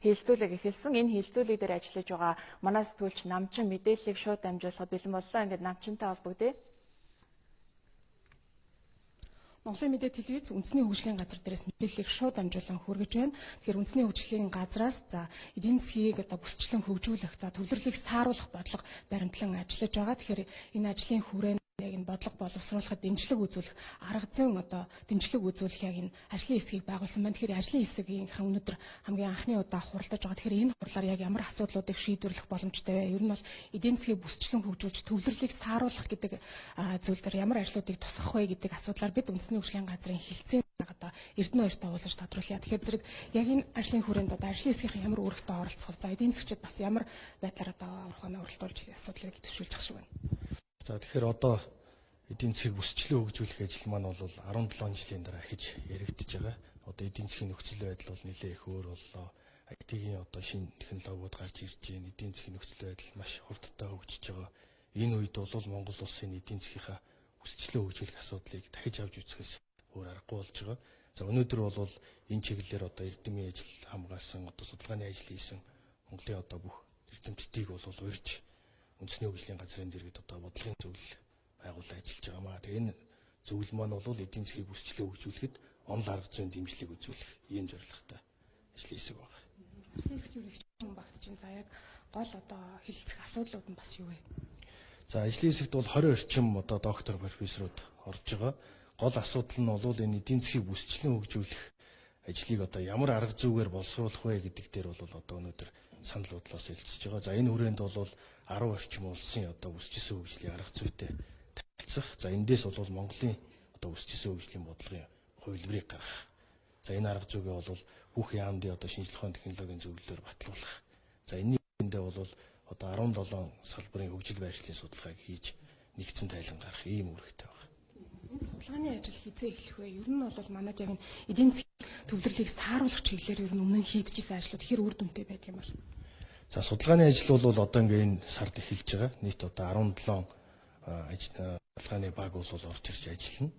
хилцүүлэг эхэлсэн. Энэ хилцүүлэг дээр ажиллаж байгаа манай сэтгүүлч Намчин мэдээллийг шууд дамжуулахад бэлэн боллоо. Ингээд Намчинтай холбогдъё. Монголын мэдээ телевиз үндэсний хөгжлийн газар дээрээс мэдээллийг шууд дамжуулан хүргэж байна. Тэгэхээр үндэсний хөгжлийн газраас эдийн засгийг бүсчлэн хөгжүүлэх, төвлөрлийг сааруулах бодлого баримтлан ажиллаж байгаа. Тэгэхээр энэ ажлын хүрээнд яг энэ бодлого боловсруулахад дэмжлэг үзүүлэх, арга зүйн дэмжлэг үзүүлэх яг энэ ажлын хэсгийг байгуулсан байна. Тэгэхээр ажлын хэсгийн өнөөдөр хамгийн анхны удаа хуралдаж байгаа. Тэгэхээр энэ хурлаар яг ямар асуудлуудыг шийдвэрлэх боломжтой вэ? Ер нь бол эдийн засгийг бүсчлэн хөгжүүлж төвлөрлийг сааруулах гэдэг зүйл дээр ямар ажлуудыг тусгах вэ гэдэг асуудлаар бид үндэсний хөгжлийн газрын хилцээний Эрдэнэ хоёртой уулзаж тодруулъя. Тэгэхээр зэрэг яг энэ ажлын хүрээнд ажлын хэсгийн ямар үүрэгтэй оролцох вэ? Эдийн засгчид бас ямар байдлаар урахаа оролдуулж асуудлыг төвшүүлж ах шиг байна. За тэгэхээр одоо эдийн засгийг бүсчлэн хөгжүүлэх ажил маань бол 17 жилийн дараа эхэж яригдж байгаа. Одоо эдийн засгийн нөхцөл байдал бол нэлээд их өөр боллоо. IT-ийн одоо шинэ технологиуд гарч ирж байна. Эдийн засгийн нөхцөл байдал маш хурдтай хөгжиж байгаа. Энэ үед бол Монгол улсын эдийн засгийнхаа бүсчлэн хөгжүүлэх асуудлыг дахиж авч үзэхээс өөр аргагүй болж байгаа. За өнөөдөр бол энэ чиглэлээр одоо эрдэмийн ажил хамгаалсан, одоо судалгааны ажил хийсэн Монголын одоо бүх эрдэмтдийг бол урьж үндэсний хөгжлийн газрын дэргэд одоо бодлогын зөвлөл байгуулан ажиллаж байгаамаа. Тэгээ энэ зөвлөл маань бол эдийн засгийг бүсчлэн хөгжүүлэхэд онол арга зүйн дэмжлэг үзүүлэх ийм зорилготой ажлын хэсэг байна. Ажлын хэсэг юу багт чинь яг гол одоо хэлэлцэх асуудлууд нь бас юу вэ? За ажлын хэсэгт бол 20 орчим одоо доктор профессорууд орж байгаа. Гол асуудал нь бол энэ эдийн засгийг бүсчлэн хөгжүүлэх ажлыг одоо ямар арга зүйгээр боловсруулах вэ гэдэг дээр бол одоо өнөөдөр санал бодлоос хэлцэж байгаа. За энэ хүрээнд бол 10 орчим улсын одоо бүсчилсэн хөгжлийн арга зүйтэй танилцах. За эндээс бол Монголын одоо бүсчилсэн хөгжлийн бодлогын хувилбарыг гаргах. За энэ арга зүйгээ бол бүх яамдын одоо шинжлэх ухааны технологийн зөвлөлөөр батлуулах. За энэний үндэ бол одоо 17 салбарын хөгжил байршлын судалгааг хийж нэгдсэн тайлан гарах ийм үүрэгтэй байна. Энэ судалгааны ажил хизээ эхлэх вэ? Ер нь бол манайд яг эдийн засгийн төвлөрлийг сааруулах чиглэлээр ер нь өмнө нь хийгдчихсэн ажлууд хэр үр дүнтэй байдаг юм бол? За судалгааны ажил бол одоо ингээ энэ сард эхэлж байгаа. Нийт одоо 17 судалгааны баг бол орж ирж ажиллана.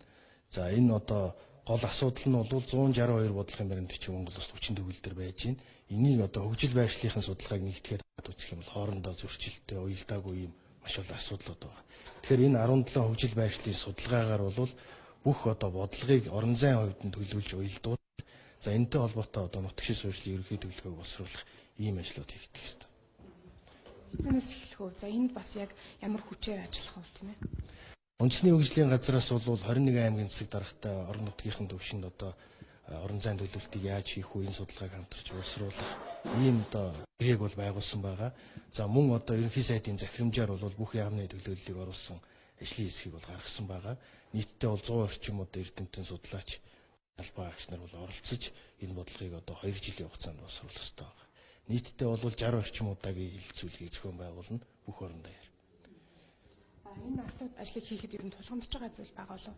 За энэ одоо гол асуудал нь бол 162 бодлогын баримтч Монгол улс 40 төгөлдөр байж байна. Энийг одоо хөгжил байршлийнхын судалгааг нэгтгэхэд үзэх юм бол хоорондоо зөрчилтэй, уялдаагүй юм маш олон асуудлууд байна. Тэгэхээр энэ 17 хөгжил байршлын судалгаагаар бол бүх одоо бодлогыг орон зайн хувьд нь төлөвлөж уялдуул. За энэтэй холбоотой одоо нутагшийн суурьшлийн ерөнхий төлөвлөгөөг боловсруулах ийм ажлууд хийгдэх ёстой. Эзнээс эхлэх үү? За энд бас яг ямар хүчээр ажиллах вэ тийм ээ? Үндэсний хөгжлийн газраас бол 21 аймгийн засаг даргатай орон нутгийнхын төвшөнд одоо орон зайн төлөвлөлтийг яаж хийх вэ, энэ судалгааг хамтарч боловсруулах ийм одоо гэрээг бол байгуулсан байгаа. За мөн одоо ерөнхий сайдын захирамжаар бол бүх яамны төлөвлөлийг оруулсан ажлын хэсгийг бол гаргасан байгаа. Нийтдээ бол 100 орчим одоо эрдэмтэн судлаач албан агч нар бол оролцож энэ бодлогыг одоо 2 жилийн хугацаанд боловсруулах ёстой байна. Нийтдээ бол 60 орчим удаагийн хилцүүлгийг зохион байгуулна бүх орондоо яар. Энэ ажлыг хийхэд ер нь тулгамдж байгаа зүйл байгаа болов?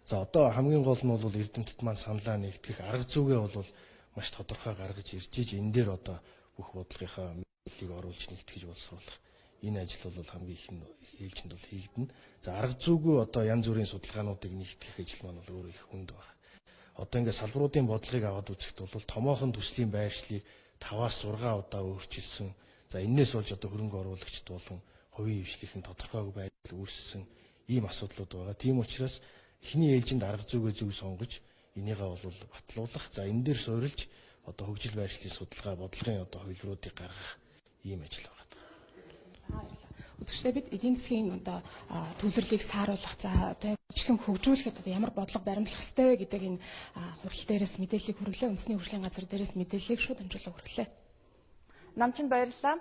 За одоо хамгийн гол нь бол эрдэмтэд маань саналаа нэгтгэх арга зүйгээ бол маш тодорхой гаргаж ирж энэ дээр одоо бүх бодлогынхаа мэдээллийг оруулж нэгтгэж боловсруулах энэ ажил бол хамгийн их ээлжинд бол хийгдэнэ. За арга зүйгүй одоо янз бүрийн судалгаануудыг нэгтгэх ажил маань бол өөр их хүнд байна. Одоо ингээд салбаруудын бодлогыг аваад үзэхэд бол томоохон төслийн байршлыг 5-6 удаа өөрчилсөн. За энээс болж одоо хөрөнгө оруулагчд болон хувийн хвшлийнхэн тодорхойгүй байдал үүссэн ийм асуудлууд байгаа. Тийм учраас эхний ээлжинд арга зүйгээ зөв сонгож энийгээ бол батлуулах. За энэ дээр суурилж одоо хөгжил байршлын судалгаа бодлогын одоо хувилбаруудыг гаргах ийм ажил байгаа. Үзэгчдээ бид эдийн засгийн одоо төвлөрлийг сааруулах, за бүсчлэн хөгжүүлэхэд одоо ямар бодлого баримтлах ёстой вэ гэдэг энэ хурал дээрээс мэдээллийг хүргэлээ. Үндэсний хөгжлийн газар дээрээс мэдээллийг шууд дамжуулан хүргэлээ. Намчин баярлалаа.